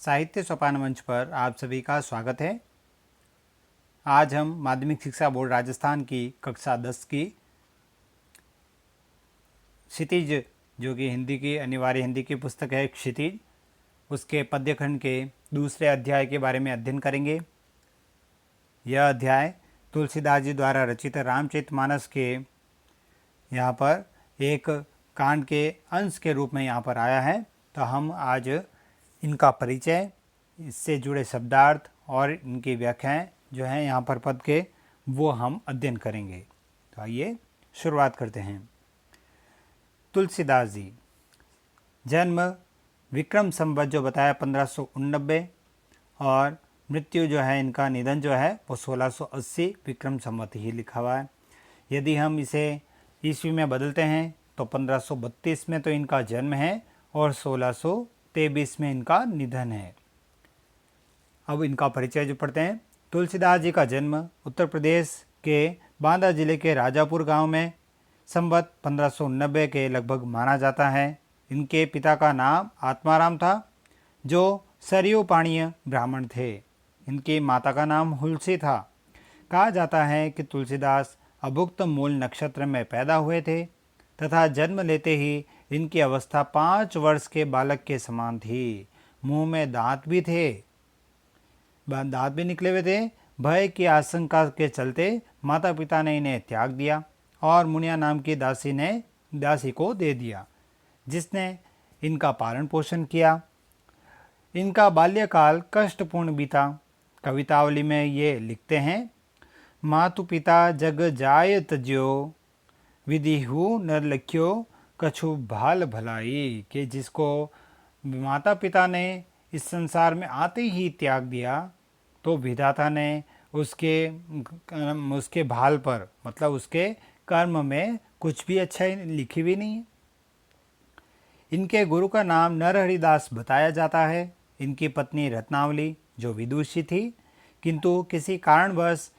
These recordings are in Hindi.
साहित्य सोपान मंच पर आप सभी का स्वागत है। आज हम माध्यमिक शिक्षा बोर्ड राजस्थान की कक्षा 10 की क्षितिज, जो कि हिंदी की अनिवार्य हिंदी की पुस्तक है क्षितिज, उसके पद्यखंड के दूसरे अध्याय के बारे में अध्ययन करेंगे। यह अध्याय तुलसीदास जी द्वारा रचित रामचरितमानस के यहाँ पर एक कांड के अंश के रूप में यहाँ पर आया है। तो हम आज इनका परिचय, इससे जुड़े शब्दार्थ और इनकी व्याख्याएं जो हैं यहाँ पर पद के, वो हम अध्ययन करेंगे। तो आइए शुरुआत करते हैं। तुलसीदास जी, जन्म विक्रम संवत जो बताया 1589 और मृत्यु जो है इनका निधन जो है वो 1680 विक्रम संवत ही लिखा हुआ है। यदि हम इसे ईस्वी में बदलते हैं तो 1532 में तो इनका जन्म है और 1623 में इनका निधन है। अब इनका परिचय जो पढ़ते हैं। तुलसीदास जी का जन्म उत्तर प्रदेश के बांदा जिले के राजापुर गांव में संवत 1589 के लगभग माना जाता है। इनके पिता का नाम आत्माराम था, जो सरयू पाणीय ब्राह्मण थे। इनकी माता का नाम हुलसी था। कहा जाता है कि तुलसीदास अभुक्त मूल नक्षत्र में पैदा हुए थे तथा जन्म लेते ही इनकी अवस्था 5 वर्ष के बालक के समान थी। मुंह में दांत भी थे, दांत भी निकले हुए थे। भय की आशंका के चलते माता पिता ने इन्हें त्याग दिया और मुनिया नाम की दासी को दे दिया, जिसने इनका पालन पोषण किया। इनका बाल्यकाल कष्टपूर्ण बीता। कवितावली में ये लिखते हैं, मातु पिता जग जाय तज्यो, विधिहु नर लख्यो कछु भाल भलाई। कि जिसको माता पिता ने इस संसार में आते ही त्याग दिया तो विधाता ने उसके भाल पर, मतलब उसके कर्म में कुछ भी अच्छा लिखी भी नहीं है। इनके गुरु का नाम नरहरिदास बताया जाता है। इनकी पत्नी रत्नावली जो विदुषी थी, किंतु किसी कारणवश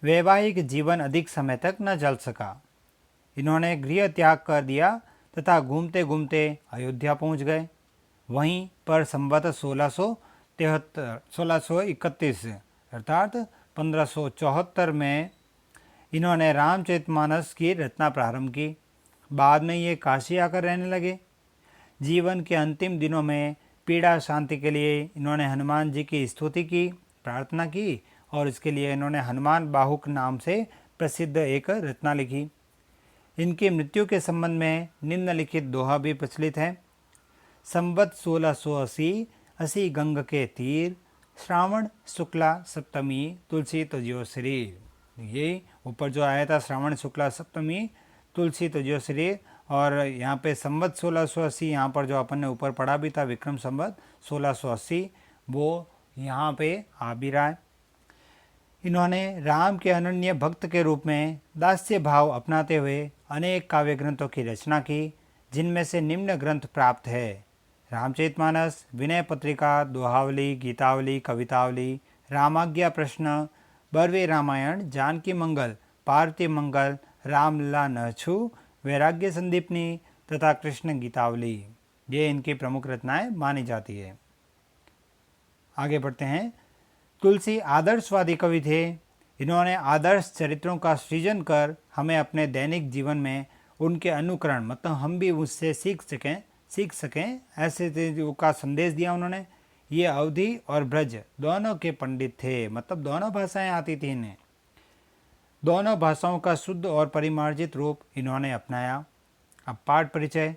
वैवाहिक जीवन अधिक समय तक न चल सका। इन्होंने गृह त्याग कर दिया तथा घूमते घूमते अयोध्या पहुंच गए। वहीं पर संवत 1631 अर्थात 1574 में इन्होंने रामचरितमानस की रचना प्रारंभ की। बाद में ये काशी आकर रहने लगे। जीवन के अंतिम दिनों में पीड़ा शांति के लिए इन्होंने हनुमान जी की स्तुति की, प्रार्थना की और इसके लिए इन्होंने हनुमान बाहुक नाम से प्रसिद्ध एक रचना लिखी। इनकी मृत्यु के संबंध में निम्नलिखित दोहा भी प्रचलित है। संवत 1680 गंग के तीर, श्रावण शुक्ला सप्तमी तुलसी तज्यो शरीर। ये ऊपर जो आया था श्रावण शुक्ला सप्तमी तुलसी तज्यो शरीर, और यहाँ पे संवत 1680 यहाँ पर जो अपन ने ऊपर पढ़ा भी था विक्रम संवत 1680, वो यहाँ पे आ भी रहा है। इन्होंने राम के अनन्य भक्त के रूप में दास्य भाव अपनाते हुए अनेक काव्य ग्रंथों की रचना की, जिनमें से निम्न ग्रंथ प्राप्त है। रामचरितमानस, विनय पत्रिका, दोहावली, गीतावली, कवितावली, रामाज्ञा प्रश्न, बरवे रामायण, जानकी मंगल, पार्थिव मंगल, रामलला नछु, वैराग्य संदीपनी तथा कृष्ण गीतावली। ये इनकी प्रमुख रचनाएं मानी जाती है। आगे बढ़ते हैं। तुलसी आदर्शवादी कवि थे। इन्होंने आदर्श चरित्रों का सृजन कर हमें अपने दैनिक जीवन में उनके अनुकरण, मतलब हम भी उससे सीख सकें ऐसे का संदेश दिया उन्होंने। ये अवधी और ब्रज दोनों के पंडित थे, मतलब दोनों भाषाएं आती थी इन्हें। दोनों भाषाओं का शुद्ध और परिमार्जित रूप इन्होंने अपनाया। अब पाठ परिचय।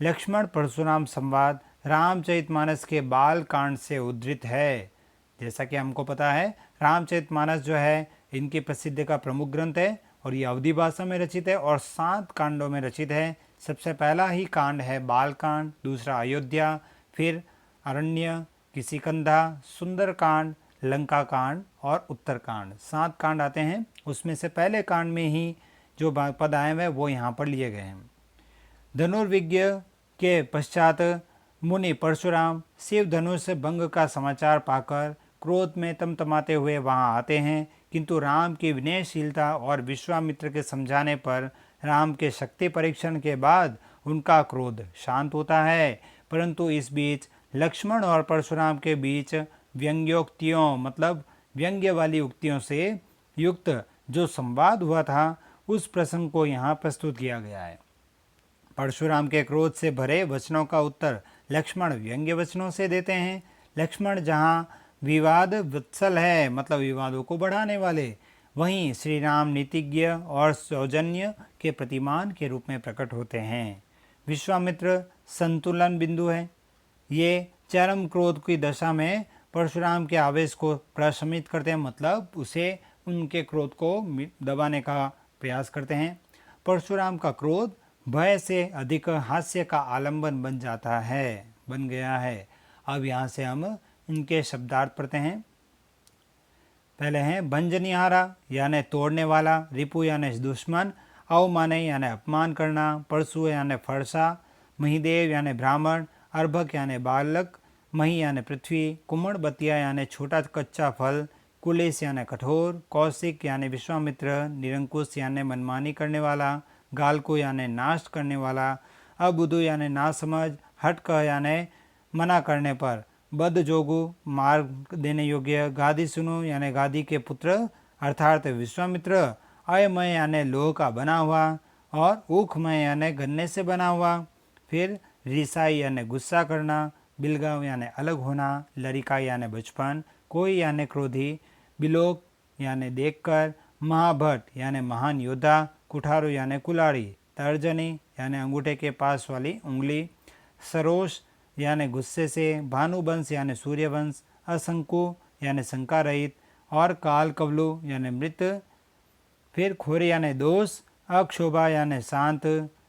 लक्ष्मण परशुराम संवाद रामचरितमानस के बाल कांड से उद्धृत है। जैसा कि हमको पता है, रामचरितमानस जो है इनकी प्रसिद्धि का प्रमुख ग्रंथ है और ये अवधी भाषा में रचित है और 7 कांडों में रचित है। सबसे पहला ही कांड है बाल कांड, दूसरा अयोध्या, फिर अरण्य, किसिकंधा, सुंदर कांड, लंका कांड और उत्तर कांड। 7 कांड आते हैं। उसमें से पहले कांड में ही जो पद आए हुए वो यहाँ पर लिए गए हैं। धनुर्विज्ञ के पश्चात मुनि परशुराम शिव धनुष भंग का समाचार पाकर क्रोध में तमतमाते हुए वहां आते हैं, किंतु राम की विनयशीलता और विश्वामित्र के समझाने पर राम के शक्ति परीक्षण के बाद उनका क्रोध शांत होता है। परंतु इस बीच लक्ष्मण और परशुराम के बीच व्यंग्योक्तियों मतलब व्यंग्य वाली उक्तियों से युक्त जो संवाद हुआ था उस प्रसंग को यहाँ प्रस्तुत किया गया है। परशुराम के क्रोध से भरे वचनों का उत्तर लक्ष्मण व्यंग्य वचनों से देते हैं। लक्ष्मण जहाँ विवाद वत्सल है मतलब विवादों को बढ़ाने वाले, वहीं श्री राम नीतिज्ञ और सौजन्य के प्रतिमान के रूप में प्रकट होते हैं। विश्वामित्र संतुलन बिंदु है। ये चरम क्रोध की दशा में परशुराम के आवेश को प्रशमित करते हैं मतलब उसे उनके क्रोध को दबाने का प्रयास करते हैं। परशुराम का क्रोध भय से अधिक हास्य का आलंबन बन गया है। अब यहाँ से हम इनके शब्दार्थ पढ़ते हैं। पहले हैं भंजनिहारा यानी तोड़ने वाला, रिपु यानी दुश्मन, अवमाने यानी अपमान करना, परशु यानी फरसा, महिदेव यानी ब्राह्मण, अर्भक यानी बालक, मही यानी पृथ्वी, कुमड़बतिया यानी छोटा कच्चा फल, कुलेश यानी कठोर, कौशिक यानी विश्वामित्र, निरंकुश यानी मनमानी करने वाला, गालको यानी नाश करने वाला, अबुधु यानी नासमझ, हटक यानी मना करने पर, बद्धजोगु मार्ग देने योग्य, गादी सुनो यानी गादी के पुत्र अर्थात विश्वामित्र, अयमय यानी लोह का बना हुआ और ऊखमय यानी गन्ने से बना हुआ, फिर रिसाई यानी गुस्सा करना, बिलगाव यानी अलग होना, लरिका यानी बचपन, कोई यानी क्रोधी, बिलोक यानी देखकर, महाभट यानी महान योद्धा, कुठारो यानी कुलाड़ी, तर्जनी यानी अंगूठे के पास वाली उंगली, सरोष यानी गुस्से से, भानुवंश यानी सूर्यवंश, असंकु यानी शंका रहित और काल कवलु यानी मृत, फिर खोरे यानी दोष, अक्षोभा यानी शांत,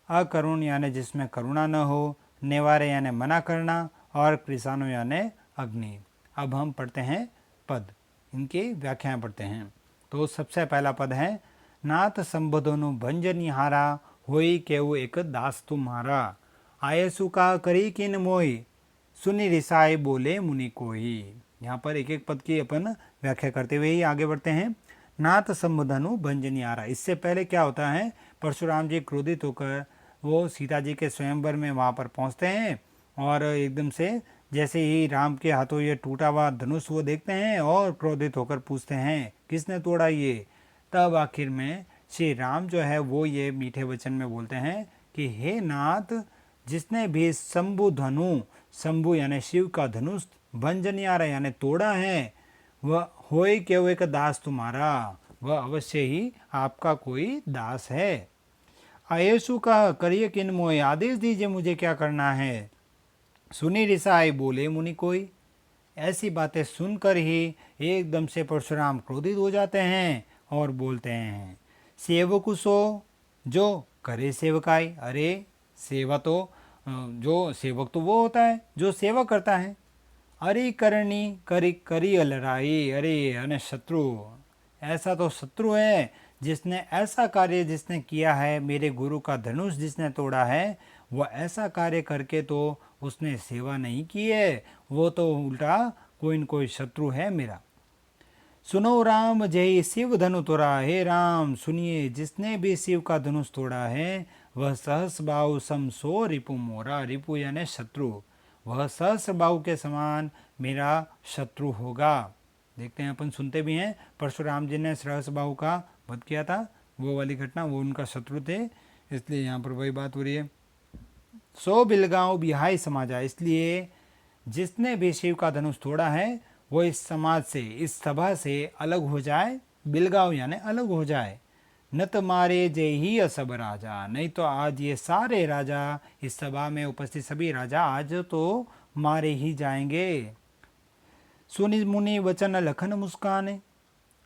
अकरुण यानी जिसमें करुणा न हो, नेवारे यानी मना करना और कृषाणु यानी अग्नि। अब हम पढ़ते हैं पद, इनकी व्याख्याएं पढ़ते हैं। तो सबसे पहला पद है नाथ संबोधनु भंजनिहारा, होई केऊ एक दास तुम्हारा, आयसु का करी किन मोई, सुनी रिसाई बोले मुनि कोई। यहाँ पर एक एक पद की अपन व्याख्या करते हुए ही आगे बढ़ते हैं। नाथ संबोधनु भंजनिहारा, इससे पहले क्या होता है, परशुराम जी क्रोधित होकर वो सीता जी के स्वयंवर में वहाँ पर पहुँचते हैं और एकदम से जैसे ही राम के हाथों ये टूटा हुआ धनुष वो देखते हैं और क्रोधित होकर पूछते हैं किसने तोड़ा ये। तब आखिर में श्री राम जो है वो ये मीठे वचन में बोलते हैं कि हे नाथ, जिसने भी शंभु धनु, शंभु यानी शिव का धनुष, भंजनियारा यानी तोड़ा है, वह होए केवल एक दास तुम्हारा, वह अवश्य ही आपका कोई दास है। आयेशु का करिए किन मोय, आदेश दीजिए मुझे क्या करना है। सुनी रिसाई बोले मुनि कोई, ऐसी बातें सुनकर ही एकदम से परशुराम क्रोधित हो जाते हैं और बोलते हैं सेवकु सो जो करे सेवकाई। अरे सेवा तो जो सेवक तो वो होता है जो सेवा करता है। अरे करनी करी करी लड़ाई, अरे शत्रु, ऐसा तो शत्रु है जिसने ऐसा कार्य जिसने किया है, मेरे गुरु का धनुष जिसने तोड़ा है, वह ऐसा कार्य करके तो उसने सेवा नहीं की है, वो तो उल्टा कोई न कोई शत्रु है मेरा। सुनो राम जय शिव धनु तोड़ा, हे राम सुनिए जिसने भी शिव का धनुष तोड़ा है, वह सहस्रबाहु सम सो रिपु मोरा, रिपु यानी शत्रु, वह सहस्रबाहु के समान मेरा शत्रु होगा। देखते हैं अपन सुनते भी हैं, परशुराम जी ने सहस्रबाहु का वध किया था, वो वाली घटना, वो उनका शत्रु थे, इसलिए यहाँ पर वही बात हो रही है। सो बिलगांव बिहाई समाजा, इसलिए जिसने भी शिव का धनुष तोड़ा है वो इस समाज से, इस सभा से अलग हो जाए। बिलगांव यानी अलग हो जाए। न तो मारे जय ही असब राजा, नहीं तो आज ये सारे राजा, इस सभा में उपस्थित सभी राजा आज तो मारे ही जाएंगे। सुनि मुनि वचन लखन मुस्कान,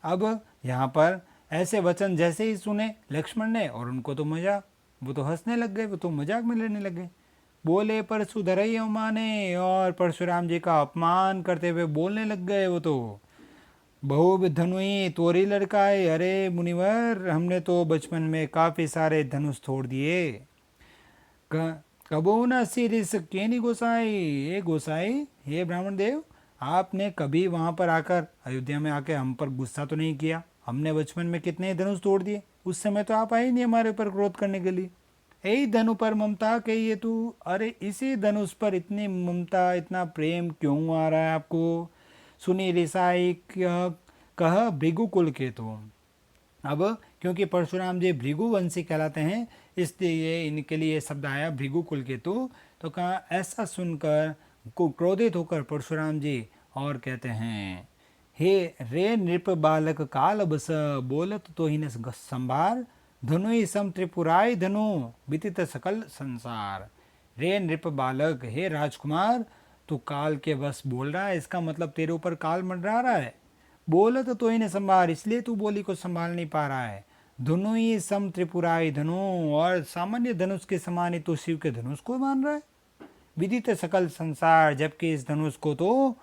अब यहाँ पर ऐसे वचन जैसे ही सुने लक्ष्मण ने, और उनको तो मजा, वो तो हंसने लग गए, वो तो मजाक में लेने लग गए। बोले परशु धरई माने, और परशुराम जी का अपमान करते हुए बोलने लग गए वो तो, बहु धनुई तोरी लड़काए, अरे मुनिवर हमने तो बचपन में काफ़ी सारे धनुष तोड़ दिए। कबो न सिरिस केनी गोसाई, ये गोसाई, हे ब्राह्मण देव, आपने कभी वहाँ पर आकर, अयोध्या में आकर हम पर गुस्सा तो नहीं किया। हमने बचपन में कितने धनुष तोड़ दिए, उस समय तो आप आए नहीं हमारे ऊपर क्रोध करने के लिए। यही धनु पर ममता कहिए तू। अरे इसी धनुष पर इतनी ममता, इतना प्रेम क्यों आ रहा है आपको? सुनी रिसाई कह भृगुकुल के तो। अब क्योंकि परशुराम जी भृगुवंशी कहलाते हैं, इसलिए इनके लिए शब्द आया भृगुकुल के तो कहा ऐसा सुनकर को क्रोधित होकर परशुराम जी और कहते हैं, हे रे नृप बालक काल बस, बोलत तो ही न संभार, धनु ही सम त्रिपुराई धनु, विदित सकल संसार। रे नृप बालक, हे राजकुमार, तू काल के बस बोल रहा है, इसका मतलब तेरे ऊपर काल मंडरा रहा है। बोलत तो ही न संभार, इसलिए तू बोली को संभाल नहीं पा रहा है। धनु ही सम त्रिपुराई धनु, और सामान्य धनुष के समान ही तू शिव के धनुष को मान रहा है। विदित सकल संसार, जबकि इस धनुष को तो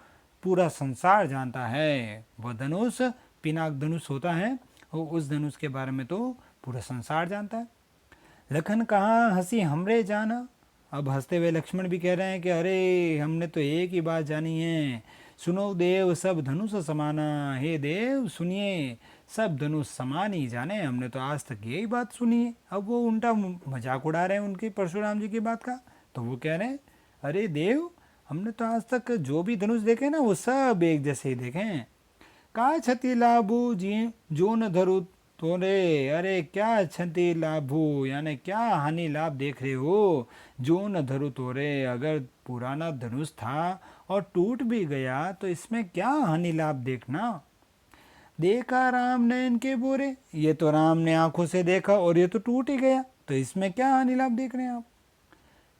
पूरा संसार जानता है। वह धनुष पिनाक धनुष होता है, और उस धनुष के बारे में तो पूरा संसार जानता है। लखन कहाँ हंसी हमरे जाना। अब हंसते हुए लक्ष्मण भी कह रहे हैं कि अरे हमने तो एक ही बात जानी है, सुनो देव सब धनुष समाना। हे देव सुनिए, सब धनुष समान ही जाने, हमने तो आज तक यही बात सुनी है। अब वो उल्टा मजाक उड़ा रहे हैं उनके परशुराम जी की बात का। तो वो कह रहे हैं, अरे देव हमने तो आज तक जो भी धनुष देखे ना वो सब एक जैसे ही देखे हैं। का क्षति लाभू जी जो न धरु तोरे, अरे क्या क्षति लाभू यानी क्या हानि लाभ देख रहे हो? जो न धरु तोरे, अगर पुराना धनुष था और टूट भी गया तो इसमें क्या हानि लाभ देखना। देखा राम ने इनके बोरे, ये तो राम ने आंखों से देखा और ये तो टूट ही गया, तो इसमें क्या हानि लाभ देख रहे हैं आप।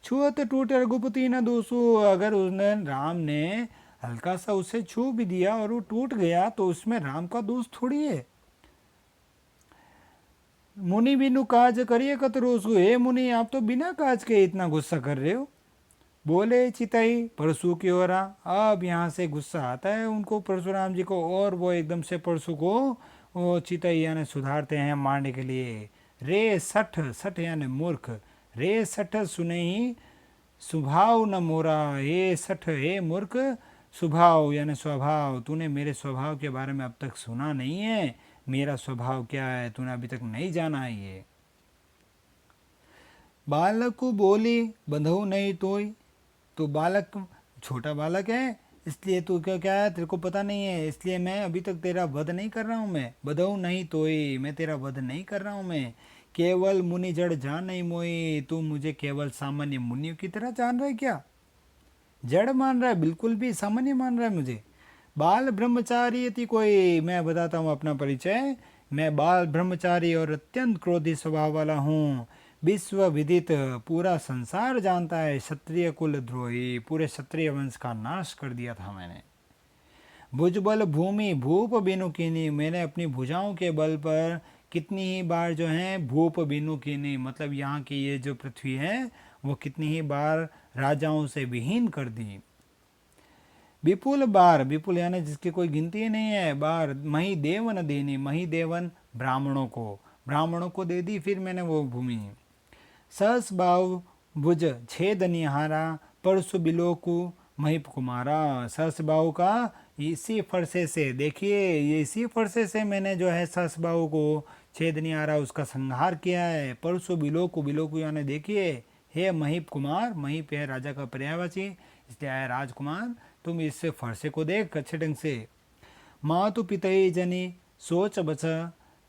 छुअत टूटे रघुपति न दोषो, अगर उसने राम ने हल्का सा उसे छू भी दिया और वो टूट गया तो उसमें राम का दोष थोड़ी है। मुनि बिनु काज करिए कतरोसु, हे मुनि आप तो बिना काज के इतना गुस्सा कर रहे हो। बोले चितई परशु की ओर। अब यहाँ से गुस्सा आता है उनको परशुराम जी को, और वो एकदम से परशु को वो चितई यानी सुधारते हैं मारने के लिए। रे सठ, सठ यानी मूर्ख, रे सठ सुने ही स्वभाव न मोरा, हे सठ हे मूर्ख, स्वभाव यानी स्वभाव, तूने मेरे स्वभाव के बारे में अब तक सुना नहीं है। मेरा स्वभाव क्या है तूने अभी तक नहीं जाना है। ये बालक को बोली बंधु नहीं तोई, तो बालक छोटा बालक है इसलिए तू क्या क्या है तेरे को पता नहीं है, इसलिए मैं अभी तक तेरा वध नहीं कर रहा हूँ। मैं बधऊ नहीं तोई, मैं तेरा वध नहीं कर रहा हूँ। मैं केवल मुनि जड़ जान नहीं मोई, तू मुझे केवल सामान्य मुनियों की तरह जान रहा है क्या? जड़ मान रहा है, बिल्कुल भी सामान्य मान रहा है मुझे। बाल ब्रह्मचारी यदि कोई, मैं बताता हूँ अपना परिचय, मैं बाल ब्रह्मचारी और अत्यंत क्रोधी स्वभाव वाला हूँ। विश्व विदित, पूरा संसार जानता है, क्षत्रिय कुल द्रोही, पूरे क्षत्रिय वंश का नाश कर दिया था मैंने। भुजबल भूमि भूप बिनु कीनी, मैंने अपनी भुजाओं के बल पर कितनी ही बार जो है भूप बिनु कीनी, मतलब यहाँ की ये जो पृथ्वी है वो कितनी ही बार राजाओं से विहीन कर दी। विपुल बार, विपुल यानी जिसकी कोई गिनती ही नहीं है, बार मही देवन देनी, मही देवन ब्राह्मणों को दे दी फिर मैंने वो भूमि। सहस बाव भुज छेद निहारा, परसु बिलोकु महिप कुमारा। सहस बाहु का इसी फरसे से, देखिए ये इसी फरसे से मैंने जो है सहस बाहु को छेद निहारा उसका संहार किया है। परसु बिलोकु, बिलोकु यानी देखिए हे महिप कुमार, महिप है राजा का पर्यायवाची, इसलिए आया राजकुमार, तुम इस फरसे को देख अच्छे ढंग से। मातु पितई जनी सोच बच,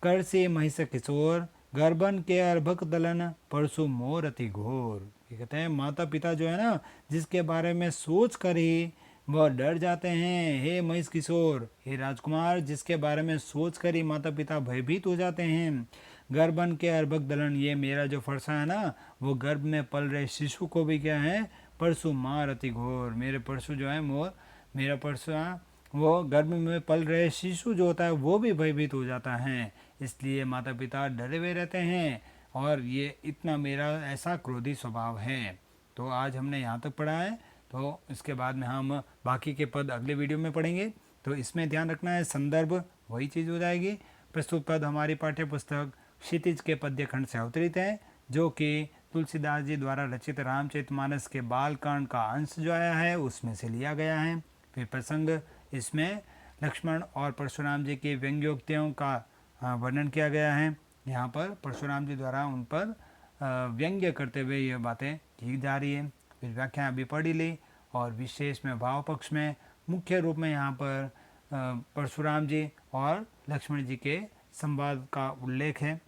कर से महिष किशोर, गर्भन के अर्भक दलन, परसु मोर अति घोर। ये कहते हैं माता पिता जो है ना जिसके बारे में सोच कर ही वह डर जाते हैं। हे महिष किशोर, हे राजकुमार, जिसके बारे में सोच कर ही माता पिता भयभीत हो जाते हैं। गर्भन के अर्भक दलन, ये मेरा जो फरसा है ना वो गर्भ में पल रहे शिशु को भी क्या है परसु मार अति घोर, मेरे परसु जो है मोर, मेरा परसुआ वो गर्भ में पल रहे शिशु जो होता है वो भी भयभीत हो जाता है। इसलिए माता पिता डरे हुए रहते हैं, और ये इतना मेरा ऐसा क्रोधी स्वभाव है। तो आज हमने यहाँ तक पढ़ा है, तो इसके बाद में हम बाकी के पद अगले वीडियो में पढ़ेंगे। तो इसमें ध्यान रखना है संदर्भ वही चीज़ हो जाएगी। प्रस्तुत पद हमारी पाठ्य पुस्तक क्षितिज के पद्य खंड से अवतरित है, जो कि तुलसीदास जी द्वारा रचित रामचरितमानस के बालकांड का अंश जो आया है उसमें से लिया गया है। फिर प्रसंग इसमें लक्ष्मण और परशुराम जी की व्यंग्योक्तियों का वर्णन किया गया है। यहाँ पर परशुराम जी द्वारा उन पर व्यंग्य करते हुए ये बातें की जा रही है। फिर व्याख्या अभी पढ़ी ली और विशेष में भाव पक्ष में मुख्य रूप में यहाँ पर परशुराम जी और लक्ष्मण जी के संवाद का उल्लेख है।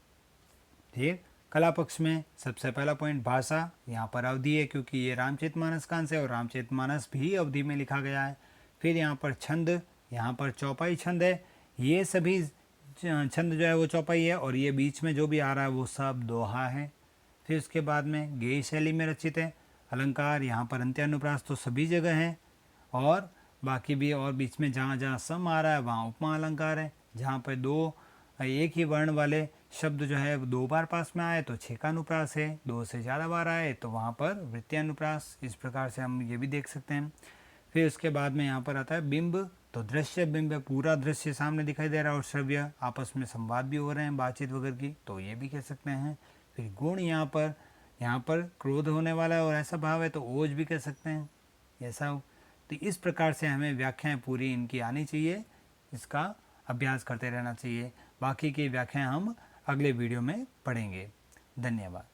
फिर कला पक्ष में सबसे पहला पॉइंट भाषा, यहाँ पर अवधि है क्योंकि ये रामचरितमानस का अंश है और रामचरितमानस भी अवधि में लिखा गया है। फिर यहाँ पर छंद, यहाँ पर चौपाई छंद है, ये सभी छंद जो है वो चौपाई है और ये बीच में जो भी आ रहा है वो सब दोहा है। फिर उसके बाद में गेय शैली में रचित है। अलंकार, यहाँ पर अंत्यानुप्रास तो सभी जगह है और बाकी भी, और बीच में जहाँ जहाँ सम आ रहा है वहाँ उपमा अलंकार है। जहाँ पर दो एक ही वर्ण वाले शब्द जो है 2 बार पास में आए तो छेकानुप्रास है, 2 से ज़्यादा बार आए तो वहाँ पर वृत्त्यानुप्रास। इस प्रकार से हम ये भी देख सकते हैं। फिर उसके बाद में यहाँ पर आता है बिंब, तो दृश्य बिंब है, पूरा दृश्य सामने दिखाई दे रहा है और श्रव्य, आपस में संवाद भी हो रहे हैं, बातचीत वगैरह की, तो ये भी कह सकते हैं। फिर गुण, यहाँ पर क्रोध होने वाला है और ऐसा भाव है तो ओज भी कह सकते हैं, ऐसा हो। तो इस प्रकार से हमें व्याख्याएं पूरी इनकी आनी चाहिए, इसका अभ्यास करते रहना चाहिए। बाकी की व्याख्याएं हम अगले वीडियो में पढ़ेंगे। धन्यवाद।